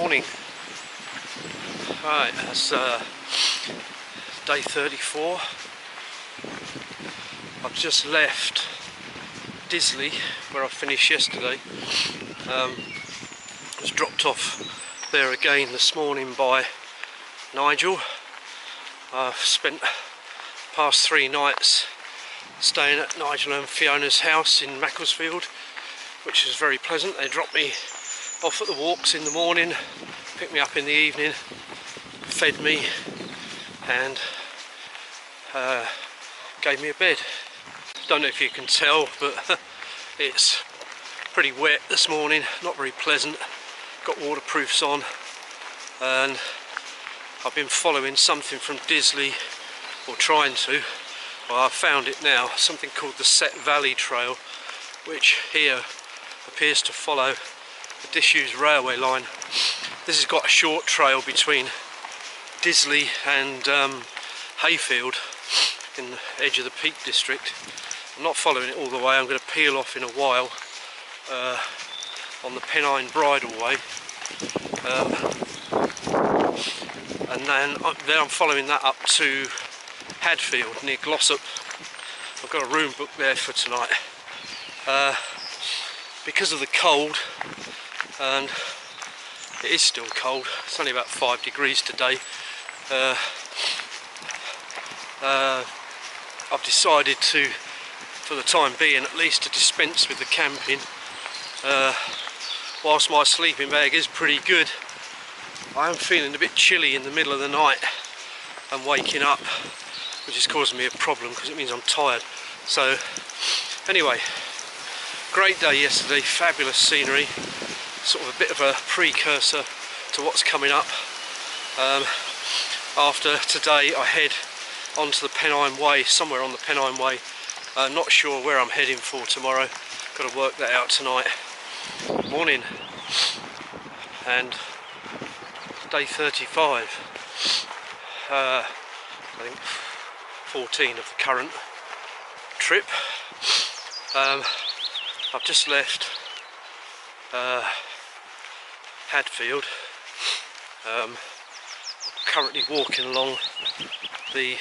Morning. Right, that's day 34. I've just left Disley, where I finished yesterday. Was dropped off there again this morning by Nigel. I've spent past 3 nights staying at Nigel and Fiona's house in Macclesfield, which is very pleasant. They dropped me off at the walks in the morning, picked me up in the evening, fed me and gave me a bed. Don't know if you can tell, but it's pretty wet this morning, not very pleasant. Got waterproofs on, and I've been following something from Disley, or trying to. Well, I've found it now, something called the Sett Valley Trail, which here appears to follow the disused railway line. This has got a short trail between Disley and Hayfield in the edge of the Peak District. I'm not following it all the way. I'm going to peel off in a while on the Pennine Bridleway, and then I'm following that up to Hadfield near Glossop. I've got a room booked there for tonight. Because of the cold, and it is still cold, it's only about 5 degrees today, I've decided to, for the time being at least, to dispense with the camping. Whilst my sleeping bag is pretty good, I am feeling a bit chilly in the middle of the night and waking up, which is causing me a problem because it means I'm tired. So anyway, great day yesterday, fabulous scenery, sort of a bit of a precursor to what's coming up. After today I head onto the Pennine Way, somewhere on the Pennine Way. Not sure where I'm heading for tomorrow, got to work that out tonight. Morning, and day 35, I think 14 of the current trip. I've just left Hadfield. I'm currently walking along the, I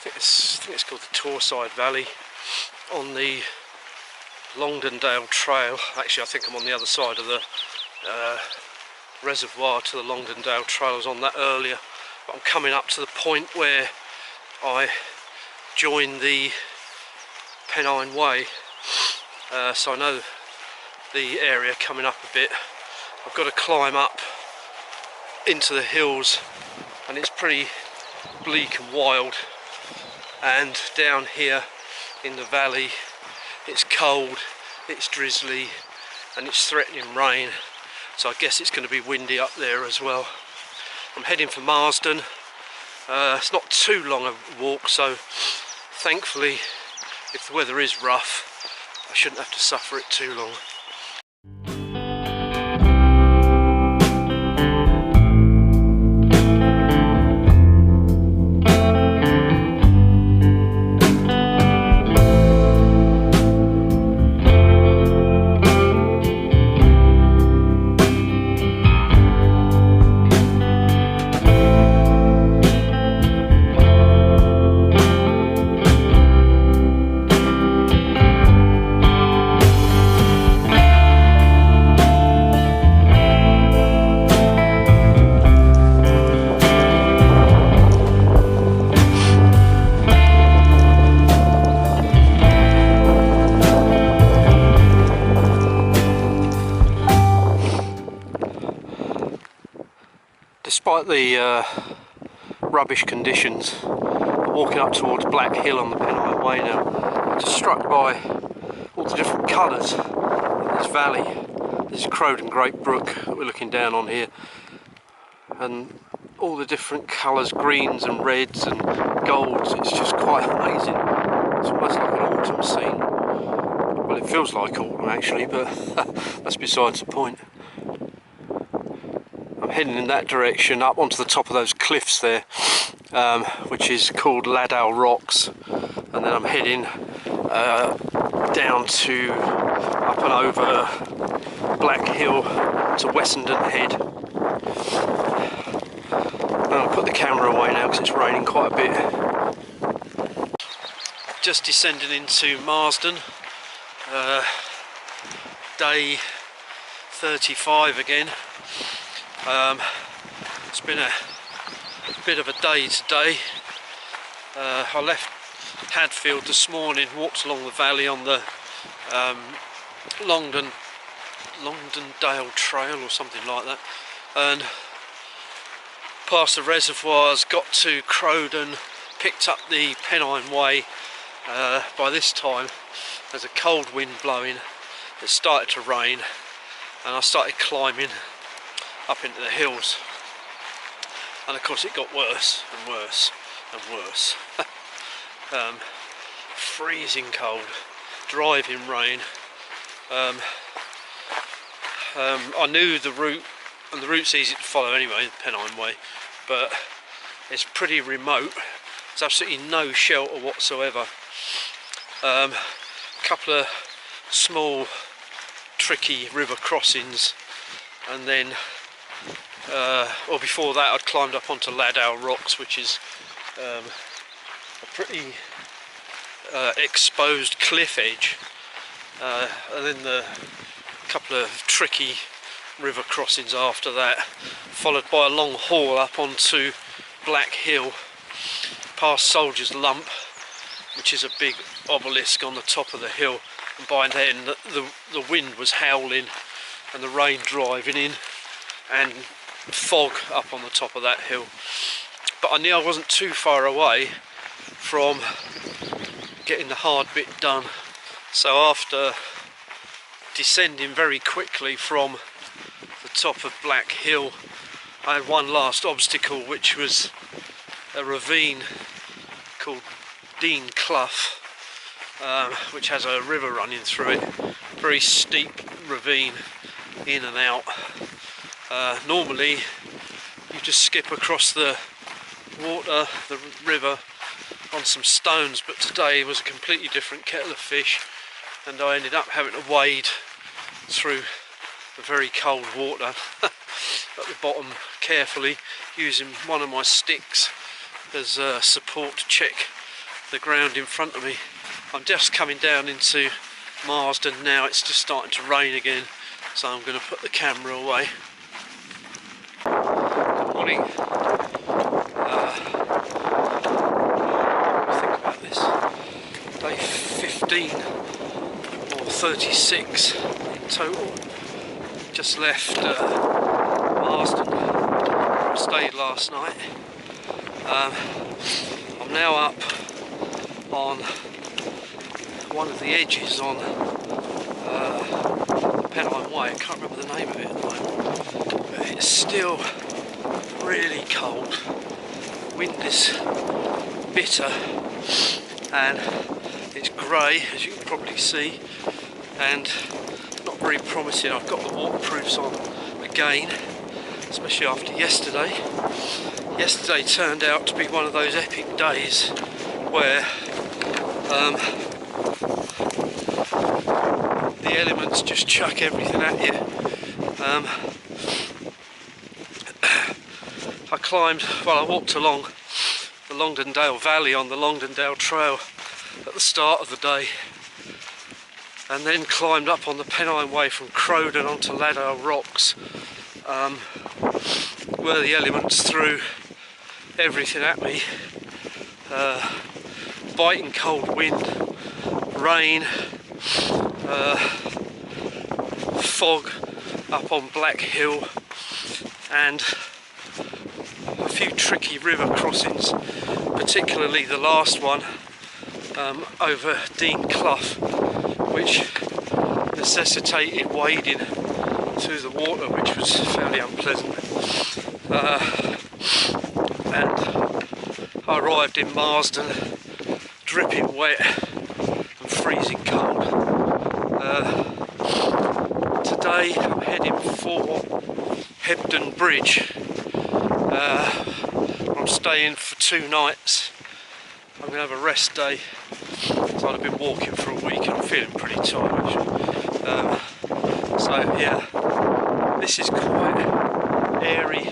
think it's called the Torside Valley, on the Longdendale Trail. Actually, I think I'm on the other side of the reservoir to the Longdendale Trail. I was on that earlier, but I'm coming up to the point where I join the Pennine Way. So I know the area coming up a bit. I've got to climb up into the hills, and it's pretty bleak and wild, and down here in the valley it's cold, it's drizzly, and it's threatening rain, so I guess it's going to be windy up there as well. I'm heading for Marsden. It's not too long a walk, so thankfully, if the weather is rough, I shouldn't have to suffer it too long. Despite the rubbish conditions, I'm walking up towards Black Hill on the Pennine Way now. I'm just struck by all the different colours in this valley. This is Crowden Great Brook that we're looking down on here, and all the different colours, greens and reds and golds. It's just quite amazing. It's almost like an autumn scene. Well, it feels like autumn actually, but that's besides the point. I'm heading in that direction up onto the top of those cliffs there, which is called Ladale Rocks, and then I'm heading down to up and over Black Hill to Wessenden Head. I'll put the camera away now because it's raining quite a bit. Just descending into Marsden, day 35 again. It's been a bit of a day today. I left Hadfield this morning, walked along the valley on the Longdendale Trail or something like that, and past the reservoirs, got to Crowden, picked up the Pennine Way. By this time there's a cold wind blowing, it started to rain, and I started climbing up into the hills, and of course it got worse and worse and worse. Freezing cold, driving rain. I knew the route, and the route's easy to follow anyway, the Pennine Way, but it's pretty remote. There's absolutely no shelter whatsoever. Couple of small tricky river crossings, and then or before that I'd climbed up onto Longdendale Rocks, which is a pretty exposed cliff edge, and then the couple of tricky river crossings after that, followed by a long haul up onto Black Hill, past Soldier's Lump, which is a big obelisk on the top of the hill, and by then the wind was howling and the rain driving in, and fog up on the top of that hill. But I knew I wasn't too far away from getting the hard bit done, so after descending very quickly from the top of Black Hill, I had one last obstacle, which was a ravine called Dean Clough, which has a river running through it. Very steep ravine, in and out. Normally you just skip across the water, the river, on some stones, but today was a completely different kettle of fish, and I ended up having to wade through the very cold water at the bottom carefully, using one of my sticks as support to check the ground in front of me. I'm just coming down into Marsden now. It's just starting to rain again, so I'm going to put the camera away. Good morning. Think about this. Day 15 or 36 in total. Just left Marsden, where I stayed last night. I'm now up on one of the edges on the Pennine Way. I can't remember the name of it at the moment, but it's still really cold. Wind is bitter, and it's grey, as you can probably see, and not very promising. I've got the waterproofs on again, especially after yesterday. Yesterday turned out to be one of those epic days where the elements just chuck everything at you. I walked along the Longdendale Valley on the Longdendale Trail at the start of the day, and then climbed up on the Pennine Way from Crowden onto Longdendale Rocks, where the elements threw everything at me. Biting cold wind, rain, fog up on Black Hill, and a few tricky river crossings, particularly the last one over Dean Clough, which necessitated wading through the water, which was fairly unpleasant. And I arrived in Marsden dripping wet and freezing cold. Today I'm heading for Hebden Bridge. I'm staying for 2 nights. I'm going to have a rest day. So I've been walking for a week and I'm feeling pretty tired actually. So yeah, this is quite airy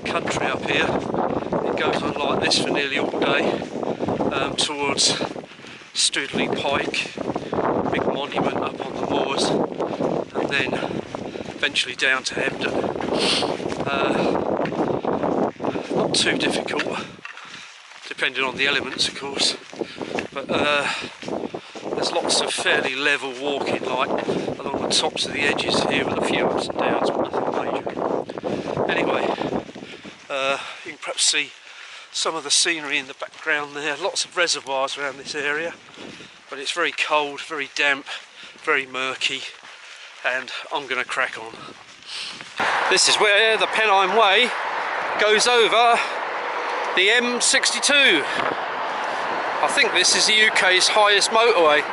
country up here. It goes on like this for nearly all day, towards Studley Pike, big monument up on the moors, and then eventually down to Hebden. Not too difficult, depending on the elements of course, but there's lots of fairly level walking, like along the tops of the edges here, with a few ups and downs, but nothing major. Anyway, you can perhaps see some of the scenery in the background there. Lots of reservoirs around this area, but it's very cold, very damp, very murky, and I'm going to crack on. This is where the Pennine Way goes over the M62. I think this is the UK's highest motorway.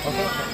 Okay.